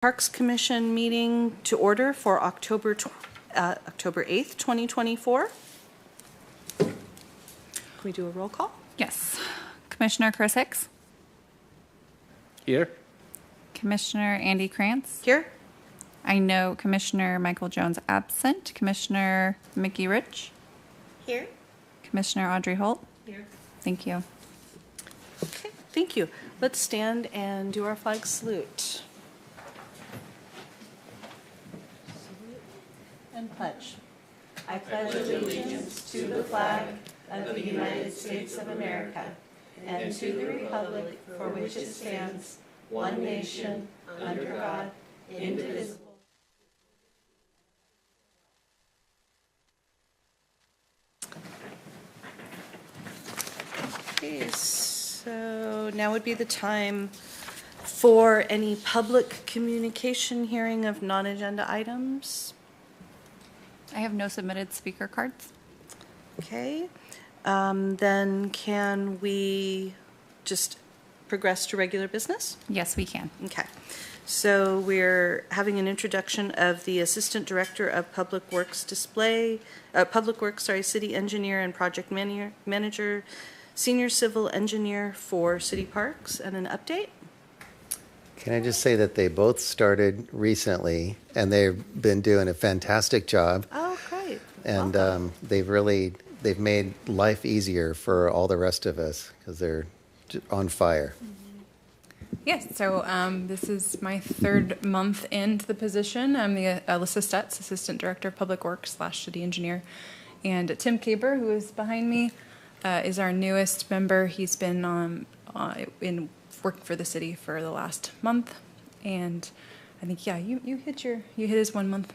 Parks Commission meeting to order for October 8th, 2024. Can we do a roll call? Yes. Commissioner Chris Hicks. Here. Commissioner Andy Krantz. Here. I know Commissioner Michael Jones absent. Commissioner Mickey Rich. Here. Commissioner Audrey Holt. Here. Thank you. Okay, thank you. Let's stand and do our flag salute. And pledge. I pledge allegiance to the flag of the United States of America and to the republic for which it stands, one nation, under God, indivisible. Okay, so now would be the time for any public communication hearing of non-agenda items. I have no submitted speaker cards. Okay, then can we just progress to regular business? Yes, we can. Okay, so we're having an introduction of the Assistant Director of Public Works City Engineer and Project Manager, Senior Civil Engineer for City Parks, and an update. Can I just say that they both started recently, and they've been doing a fantastic job. Oh, great. And Welcome. they've made life easier for all the rest of us because they're on fire. Yes, so this is my third month into the position. I'm the Alyssa Stutz, Assistant Director of Public Works / City Engineer. And Tim Caber, who is behind me, is our newest member. He's been working for the city for the last month. And I think, yeah, you hit his 1 month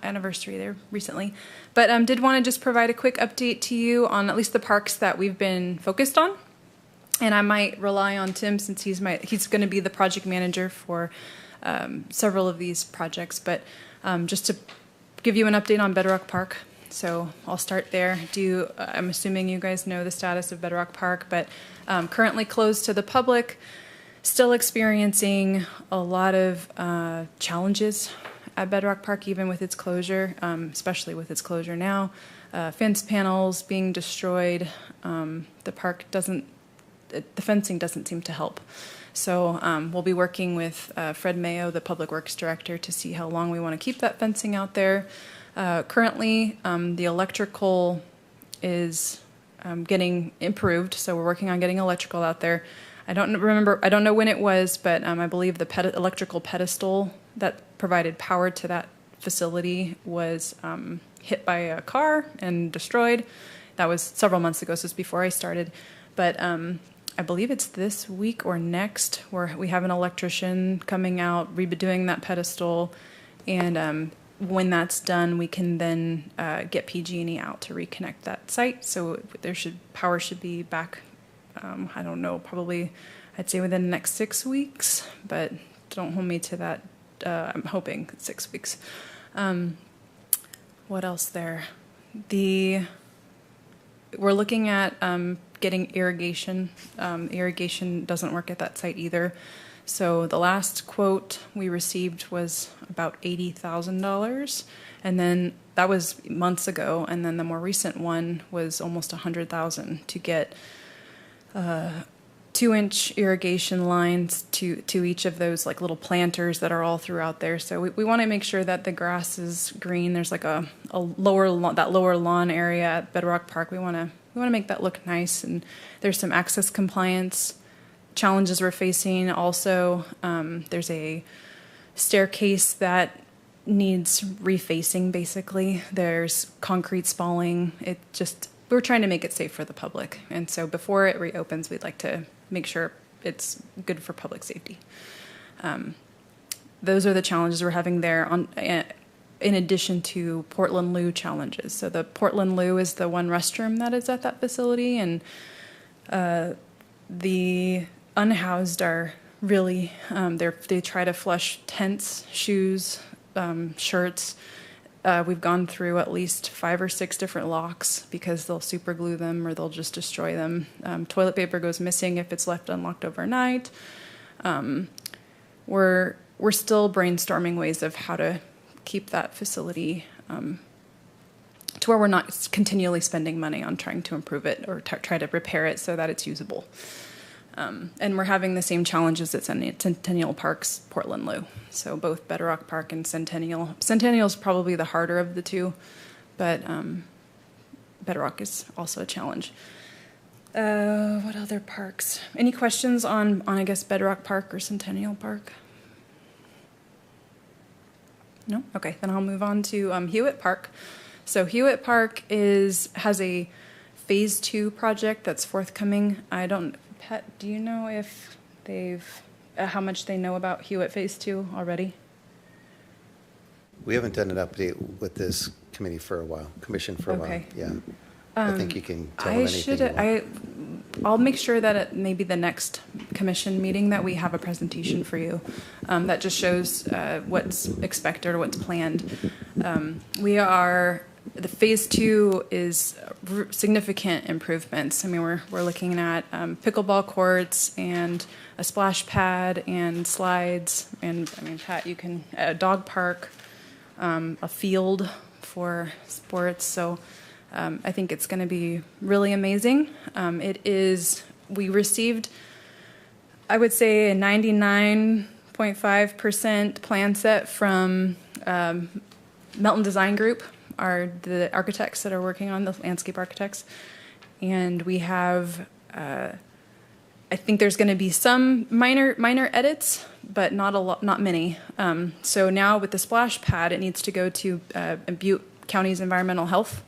anniversary there recently. But did want to just provide a quick update to you on at least the parks that we've been focused on. And I might rely on Tim since he's going to be the project manager for several of these projects. But just to give you an update on Bedrock Park. So I'll start there. I'm assuming you guys know the status of Bedrock Park, but currently closed to the public, still experiencing a lot of challenges at Bedrock Park, even with its closure, especially with its closure now. Fence panels being destroyed. The fencing doesn't seem to help. So we'll be working with Fred Mayo, the Public Works Director, to see how long we want to keep that fencing out there. Currently, the electrical is getting improved, so we're working on getting electrical out there. I don't know when it was, but I believe the electrical pedestal that provided power to that facility was hit by a car and destroyed. That was several months ago, so it's before I started. But I believe it's this week or next where we have an electrician coming out, redoing that pedestal, and when that's done, we can then get PG&E out to reconnect that site. So power should be back. I don't know, probably I'd say within the next 6 weeks, but don't hold me to that. I'm hoping 6 weeks. What else there? We're looking at getting irrigation. Irrigation doesn't work at that site either. So the last quote we received was about $80,000, and then that was months ago. And then the more recent one was almost $100,000 to get 2-inch irrigation lines to each of those like little planters that are all throughout there. So we want to make sure that the grass is green. There's like a lower lawn area at Bedrock Park. We want to make that look nice, and there's some access compliance challenges we're facing. Also, there's a staircase that needs refacing. Basically, there's concrete spalling. We're trying to make it safe for the public, and so before it reopens, we'd like to make sure it's good for public safety. Those are the challenges we're having there. In addition to Portland Loo challenges. So the Portland Loo is the one restroom that is at that facility, and the unhoused are really, they try to flush tents, shoes, shirts. We've gone through at least 5 or 6 different locks because they'll super glue them or they'll just destroy them. Toilet paper goes missing if it's left unlocked overnight. We're we're still brainstorming ways of how to keep that facility to where we're not continually spending money on trying to improve it or try to repair it so that it's usable. And we're having the same challenges at Centennial Park's Portland Lou. So both Bedrock Park and Centennial. Centennial is probably the harder of the two, but Bedrock is also a challenge. What other parks? Any questions on I guess Bedrock Park or Centennial Park? No? Okay, then I'll move on to Hewitt Park. So Hewitt Park has a phase 2 project that's forthcoming. Pat, do you know if how much they know about Hewitt phase 2 already? We haven't done an update with this commission for a while. Okay. Yeah. I think you can tell them anything you want. I'll make sure that at maybe the next commission meeting that we have a presentation for you that just shows what's expected or what's planned. The phase 2 is significant improvements. I mean, we're looking at pickleball courts and a splash pad and slides, and I mean, Pat, you can a dog park, a field for sports. So I think it's going to be really amazing. We received, I would say, a 99.5% plan set from Melton Design Group, are the architects that are working on the landscape architects. And we have, I think there's going to be some minor edits, but not many. So now with the splash pad, it needs to go to Butte County's environmental health.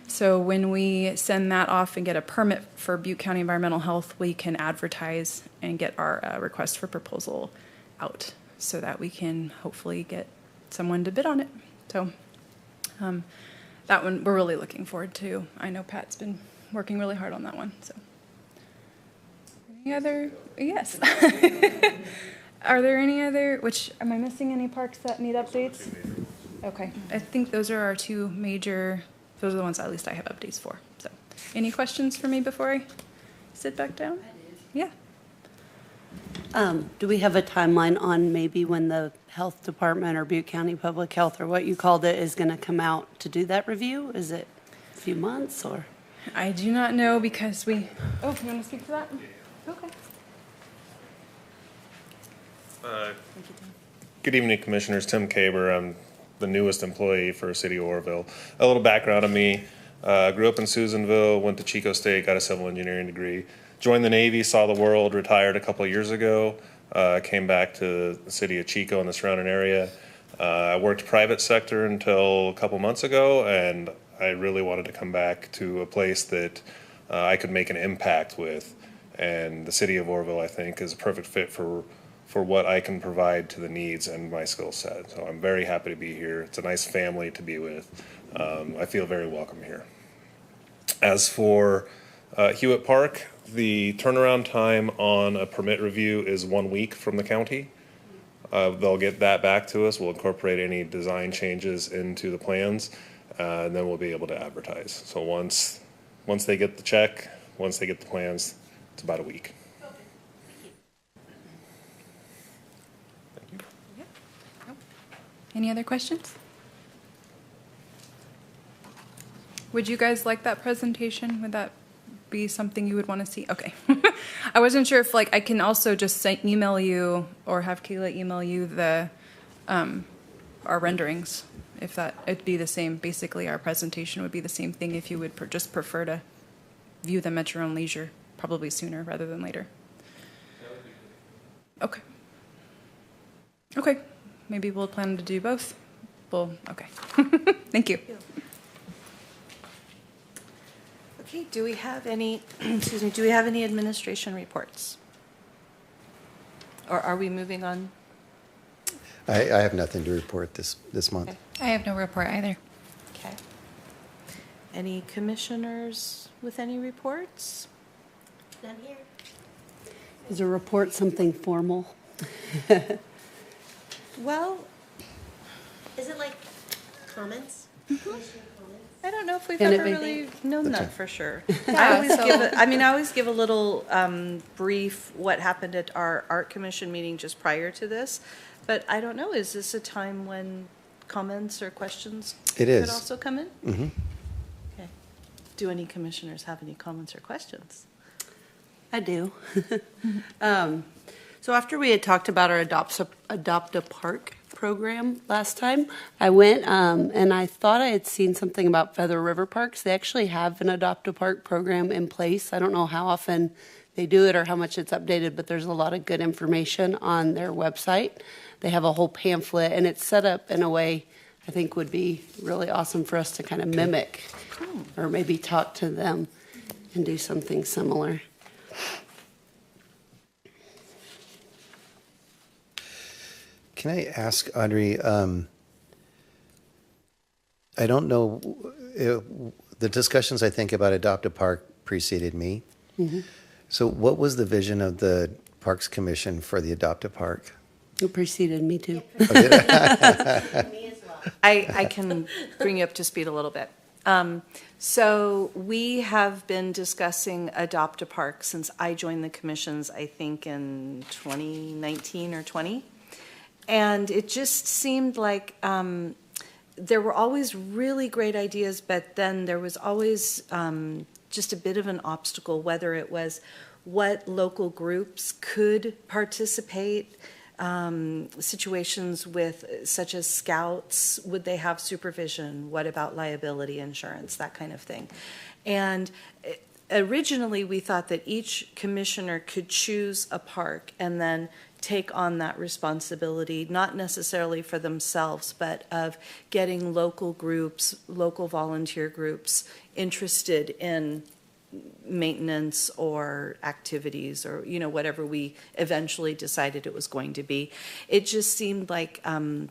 So when we send that off and get a permit for Butte County Environmental Health, we can advertise and get our request for proposal out so that we can hopefully get someone to bid on it. So that one we're really looking forward to. I know Pat's been working really hard on that one. So any other? Yes. Are there any other, am I missing any parks that need updates? Okay, I think those are our two major, those are the ones at least I have updates for. So any questions for me before I sit back down? Yeah. Do we have a timeline on maybe when the health department or Butte County Public Health or what you called it is going to come out to do that review? Is it a few months or? I do not know because you want to speak to that? Okay. Good evening, Commissioners. Tim Kaber. I'm the newest employee for City of Oroville. A little background on me. Grew up in Susanville, went to Chico State, got a civil engineering degree. Joined the Navy, saw the world, retired a couple of years ago. Came back to the city of Chico and the surrounding area. I worked private sector until a couple months ago, and I really wanted to come back to a place that I could make an impact with. And the city of Oroville, I think, is a perfect fit for what I can provide to the needs and my skill set. So I'm very happy to be here. It's a nice family to be with. I feel very welcome here. As for Hewitt Park, the turnaround time on a permit review is 1 week from the county. They'll get that back to us. We'll incorporate any design changes into the plans, and then we'll be able to advertise. So once they get the check, once they get the plans, it's about a week. Any other questions? Would you guys like that presentation? Would that be something you would want to see? Okay. I wasn't sure if I can also just email you or have Kayla email you the our renderings. If it'd be the same. Basically, our presentation would be the same thing if you would just prefer to view them at your own leisure, probably sooner rather than later. Okay. Okay. Maybe we'll plan to do both. Okay. Thank you. Okay, do we have any, do we have any administration reports? Or are we moving on? I have nothing to report this month. Okay. I have no report either. Okay. Any commissioners with any reports? None here. Is a report something formal? Well, Is it like comments? I don't know if we've Can it ever be? really known that for sure. Yeah, I always give a little brief what happened at our art commission meeting just prior to this, But I don't know, is this a time when comments or questions It is. could also come in? Mm-hmm. Okay. Do any commissioners have any comments or questions? I do. So after we had talked about our Adopt a Park program last time, I went and I thought I had seen something about Feather River Parks. They actually have an Adopt a Park program in place. I don't know how often they do it or how much it's updated, but there's a lot of good information on their website. They have a whole pamphlet, and it's set up in a way I think would be really awesome for us to kind of mimic or maybe talk to them and do something similar. Can I ask, Audrey, I don't know, the discussions I think about Adopt a Park preceded me. Mm-hmm. So what was the vision of the Parks Commission for the Adopt a Park? It preceded me too. Me as well. I can bring you up to speed a little bit. So we have been discussing Adopt a Park since I joined the commissions, I think in 2019 or 20. And it just seemed like there were always really great ideas, but then there was always just a bit of an obstacle, whether it was what local groups could participate, situations with, such as scouts, would they have supervision? What about liability insurance, that kind of thing. And originally we thought that each commissioner could choose a park and then take on that responsibility, not necessarily for themselves, but of getting local groups, local volunteer groups interested in maintenance or activities or, you know, whatever we eventually decided it was going to be. It just seemed like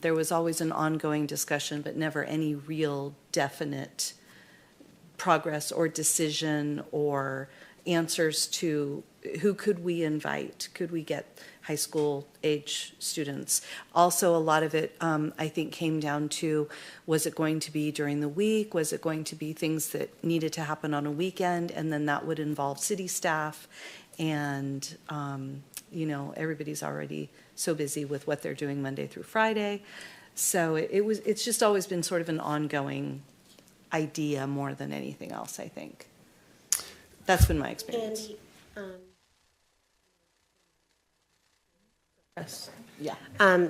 there was always an ongoing discussion, but never any real definite progress or decision or answers to who could we invite? Could we get high school age students? Also, a lot of it, I think, came down to, was it going to be during the week? Was it going to be things that needed to happen on a weekend? And then that would involve city staff. And, you know, everybody's already so busy with what they're doing Monday through Friday. So it's just always been sort of an ongoing idea more than anything else, I think. That's been my experience. Andy, Yes. Yeah.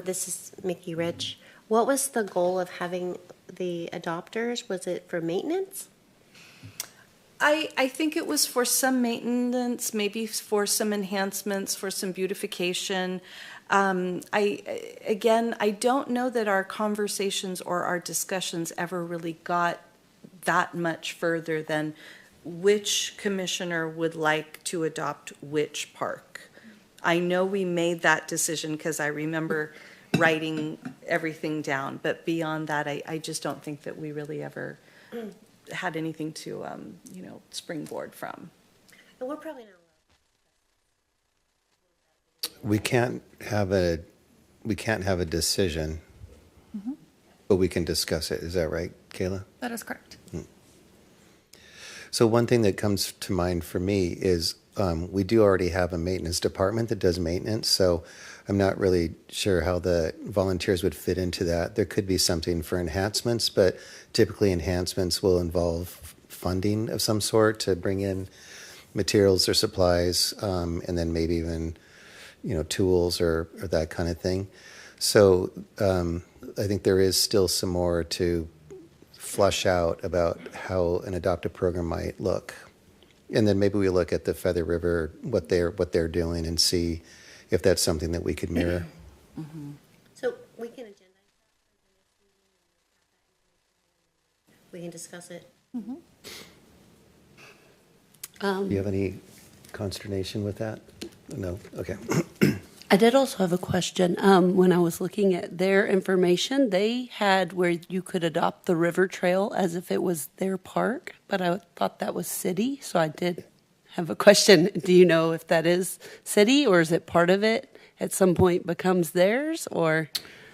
this is Mickey Rich. What was the goal of having the adopters? Was it for maintenance? I think it was for some maintenance, maybe for some enhancements, for some beautification. I don't know that our conversations or our discussions ever really got that much further than which commissioner would like to adopt which park. I know we made that decision because I remember writing everything down, but beyond that, I just don't think that we really ever had anything to, you know, springboard from. And we're probably not allowed. We can't have a decision, but we can discuss it. Is that right, Kayla? That is correct. So one thing that comes to mind for me is we do already have a maintenance department that does maintenance, so I'm not really sure how the volunteers would fit into that. There could be something for enhancements, but typically enhancements will involve funding of some sort to bring in materials or supplies, and then maybe even, you know, tools or that kind of thing. So I think there is still some more to flush out about how an adoptive program might look. And then maybe we look at the Feather River, what they're doing, and see if that's something that we could mirror. So we can agendize that. We can discuss it. Do you have any consternation with that? No? Okay. I did also have a question. When I was looking at their information, they had where you could adopt the river trail as if it was their park, but I thought that was city, so I did have a question. Do you know if that is city, or is it part of it at some point becomes theirs, or?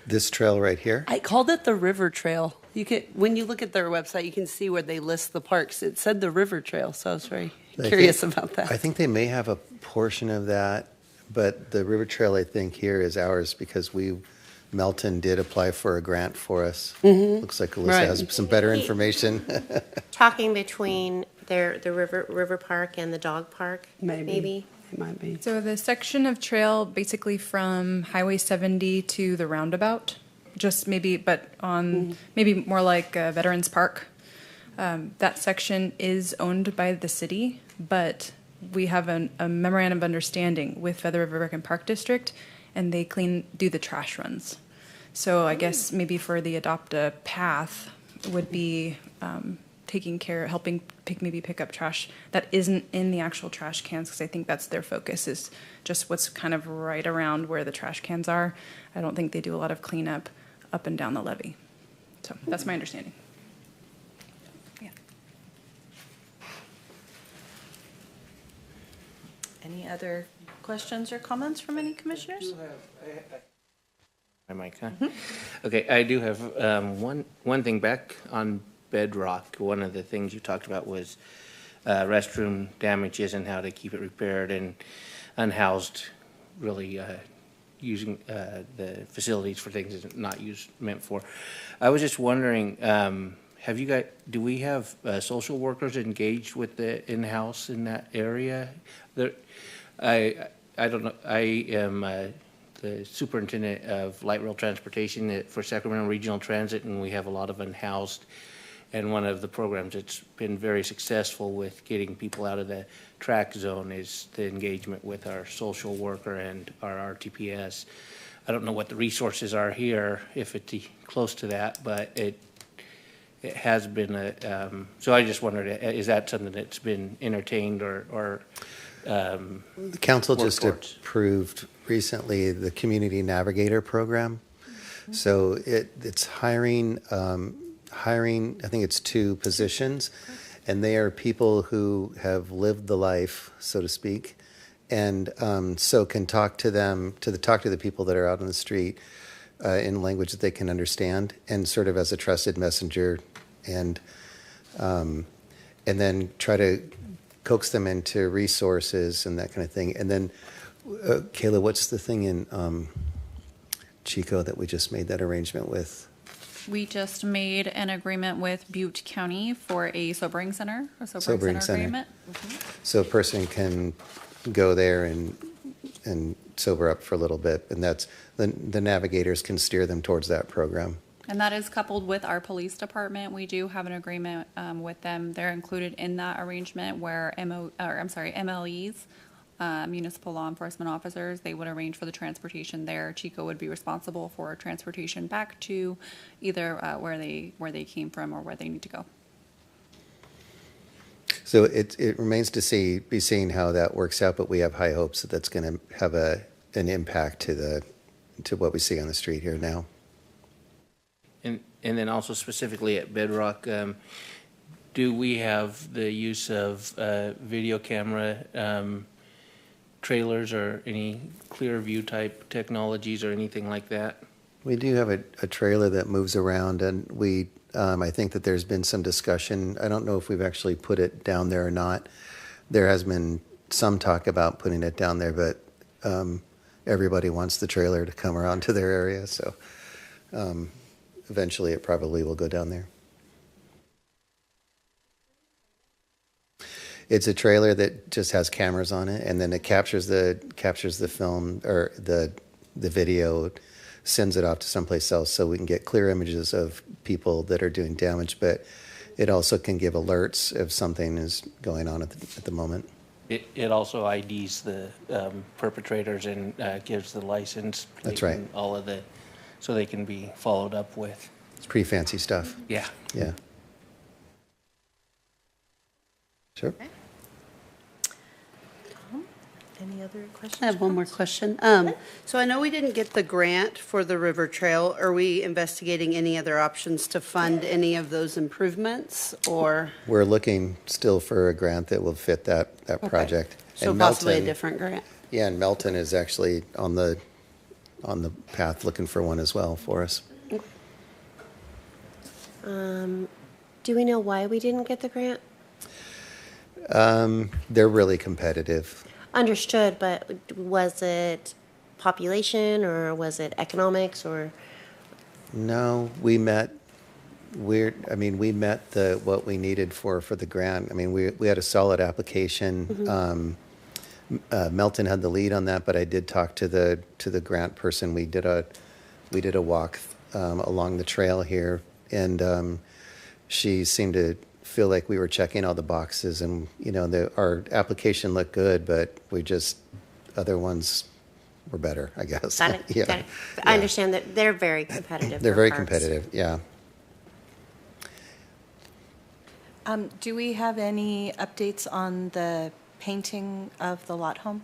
This trail right here? I called it the river trail. You could, when you look at their website, you can see where they list the parks. It said the river trail, so I was very curious about that. I think they may have a portion of that, but the river trail, I think, here is ours because we Melton did apply for a grant for us. Looks like Alyssa Right. has some better information. Talking between the river park and the dog park, maybe? It might be. So the section of trail basically from Highway 70 to the roundabout, just maybe, but on maybe more like Veterans Park. That section is owned by the city, but we have a memorandum of understanding with Feather River Rec and Park District, and they do the trash runs. So I guess maybe for the Adopt a Path would be helping pick up trash that isn't in the actual trash cans, because I think that's their focus, is just what's kind of right around where the trash cans are. I don't think they do a lot of cleanup up and down the levee. So that's my understanding. Yeah. Any other questions or comments from any commissioners? My mic, huh? Okay, I do have one thing back on Bedrock. One of the things you talked about was restroom damages and how to keep it repaired, and unhoused, really using the facilities for things it's not meant for. I was just wondering, do we have social workers engaged with the in-house in that area? I don't know. I am the superintendent of light rail transportation for Sacramento Regional Transit, and we have a lot of unhoused. And one of the programs that's been very successful with getting people out of the track zone is the engagement with our social worker and our RTPS. I don't know what the resources are here, if it's close to that, but it has been so I just wondered, is that something that's been entertained or The council just approved recently the Community Navigator program. So it's hiring, I think it's 2 positions, and they are people who have lived the life, so to speak, and so can talk to the people that are out on the street in language that they can understand, and sort of as a trusted messenger, and then try to coax them into resources and that kind of thing. And then, Kayla, what's the thing in Chico that we just made that arrangement with? We just made an agreement with Butte County for a sobering center, Sobering center. agreement. So a person can go there and sober up for a little bit, and that's the navigators can steer them towards that program. And that is coupled with our police department. We do have an agreement with them. They're included in that arrangement where MLEs, municipal law enforcement officers, they would arrange for the transportation there. Chico would be responsible for transportation back to either where they came from or where they need to go. So it remains to be seen how that works out, but we have high hopes that that's going to have an impact to what we see on the street here now. And then also specifically at Bedrock, do we have the use of video camera trailers or any clear view type technologies or anything like that? We do have a trailer that moves around, and I think that there's been some discussion. I don't know if we've actually put it down there or not. There has been some talk about putting it down there, but everybody wants the trailer to come around to their area, so eventually it probably will go down there. It's a trailer that just has cameras on it, and then it captures the film or the video, sends it off to someplace else so we can get clear images of people that are doing damage, but it also can give alerts if something is going on at the moment. It also IDs the perpetrators and gives the license plate. That's right. And all of so they can be followed up with. It's pretty fancy stuff. Yeah. Yeah. Sure. Okay. Any other questions? I have one more question. So I know we didn't get the grant for the river trail. Are we investigating any other options to fund any of those improvements, or? We're looking still for a grant that will fit that project. So And possibly a Melton- different grant? Yeah, and Melton is actually on the path looking for one as well for us. Do we know why we didn't get the grant? They're really competitive. Understood, but was it population, or was it economics, or? No, we met. We met what we needed for the grant. I mean, we had a solid application. Melton had the lead on that, but I did talk to the grant person. We did a walk along the trail here, and she seemed to feel like we were checking all the boxes, and our application looked good, but other ones were better, I guess. Got it. Yeah. Got it. I understand that they're very competitive. They're for very parks. competitive. Yeah. Do we have any updates on the painting of the lot home?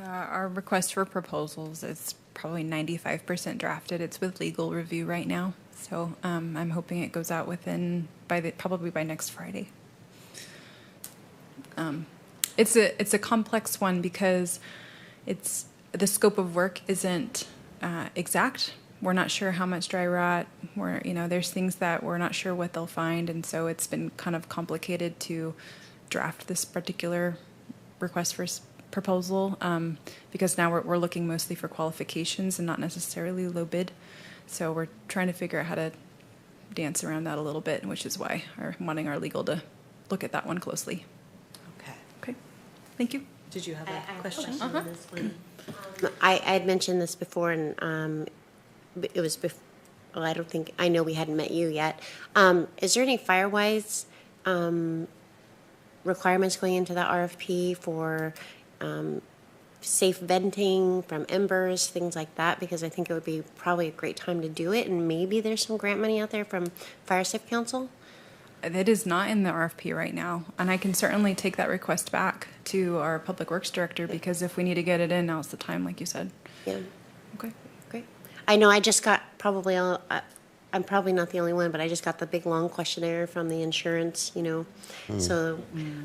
Our request for proposals is probably 95% drafted. It's with legal review right now. So I'm hoping it goes out probably by next Friday. It's a complex one because the scope of work isn't exact. We're not sure how much dry rot. There's things that we're not sure what they'll find, and so it's been kind of complicated to draft this particular request for proposal because now we're looking mostly for qualifications and not necessarily low bid. So we're trying to figure out how to dance around that a little bit, which is why I'm wanting our legal to look at that one closely. Okay. Thank you. Did you have I a have a question? question on this one. I had mentioned this before, and it was before. Well, I know we hadn't met you yet. Is there any fire-wise requirements going into that RFP for safe venting from embers, things like that? Because I think it would be probably a great time to do it, and maybe there's some grant money out there from Fire Safe Council. It is not in the RFP right now, and I can certainly take that request back to our Public Works Director because if we need to get it in, now's the time, like you said. Yeah. Okay. Great. I know I just got I'm probably not the only one, but I just got the big long questionnaire from the insurance, So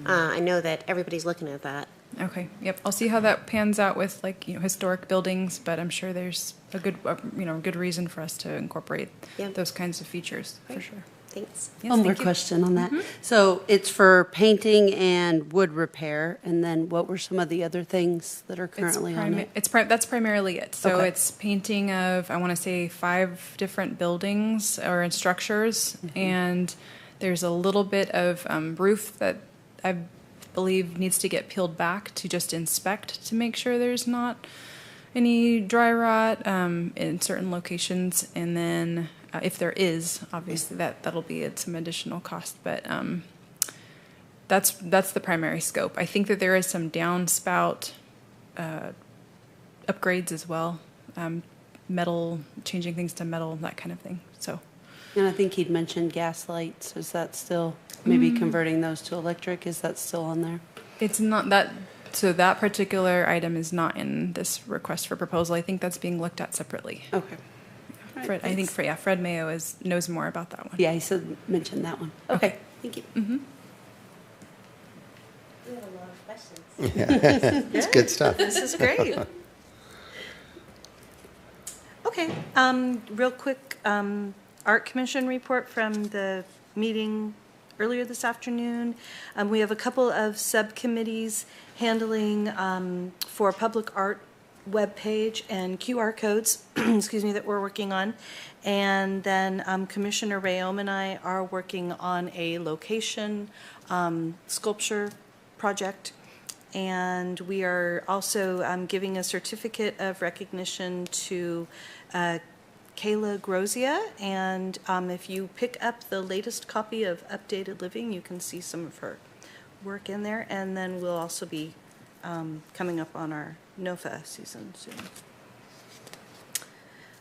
I know that everybody's looking at that. Okay. Yep. I'll see how that pans out with historic buildings, but I'm sure there's a good reason for us to incorporate those kinds of features for sure. Thanks. Yes, One more thank you. question on that. So it's for painting and wood repair, and then what were some of the other things that are currently on it? That's primarily it. So Okay. it's painting of, I want to say, 5 different buildings or structures, and there's a little bit of roof that I believe needs to get peeled back to just inspect to make sure there's not any dry rot in certain locations, and then if there is, obviously that'll be at some additional cost, but that's the primary scope. I think that there is some downspout upgrades as well, metal, changing things to metal, that kind of thing. So, And I think he'd mentioned gas lights. Is that still, maybe converting those to electric, is that still on there? it's not that. So that particular item is not in this request for proposal. I think that's being looked at separately. Okay. All right, I think thanks. Fred Mayo knows more about that one. Yeah, he mentioned that one. Okay, thank you. We have a lot of questions. It's good stuff. This is great. Okay, real quick, Art Commission report from the meeting earlier this afternoon. We have a couple of subcommittees handling for public art webpage and QR codes, excuse me, that we're working on. And then Commissioner Rayom and I are working on a location sculpture project. And we are also giving a certificate of recognition to Kayla Grozia. And if you pick up the latest copy of Updated Living, you can see some of her work in there. And then we'll also be coming up on our NOFA season soon.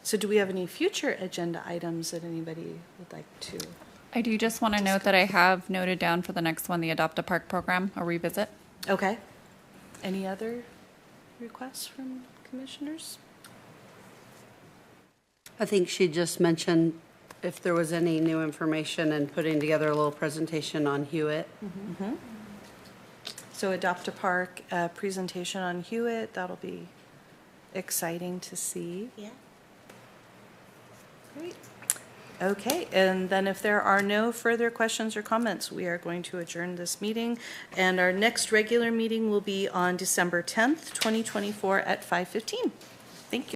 So do we have any future agenda items that anybody would like to? I do just want to note that I have noted down for the next one, the Adopt a Park program, a revisit. Okay. Any other requests from commissioners? I think she just mentioned if there was any new information and putting together a little presentation on Hewitt. So Adopt a Park presentation on Hewitt, that'll be exciting to see. Yeah. Great. Okay, and then if there are no further questions or comments, we are going to adjourn this meeting. And our next regular meeting will be on December 10th, 2024 at 5:15. Thank you.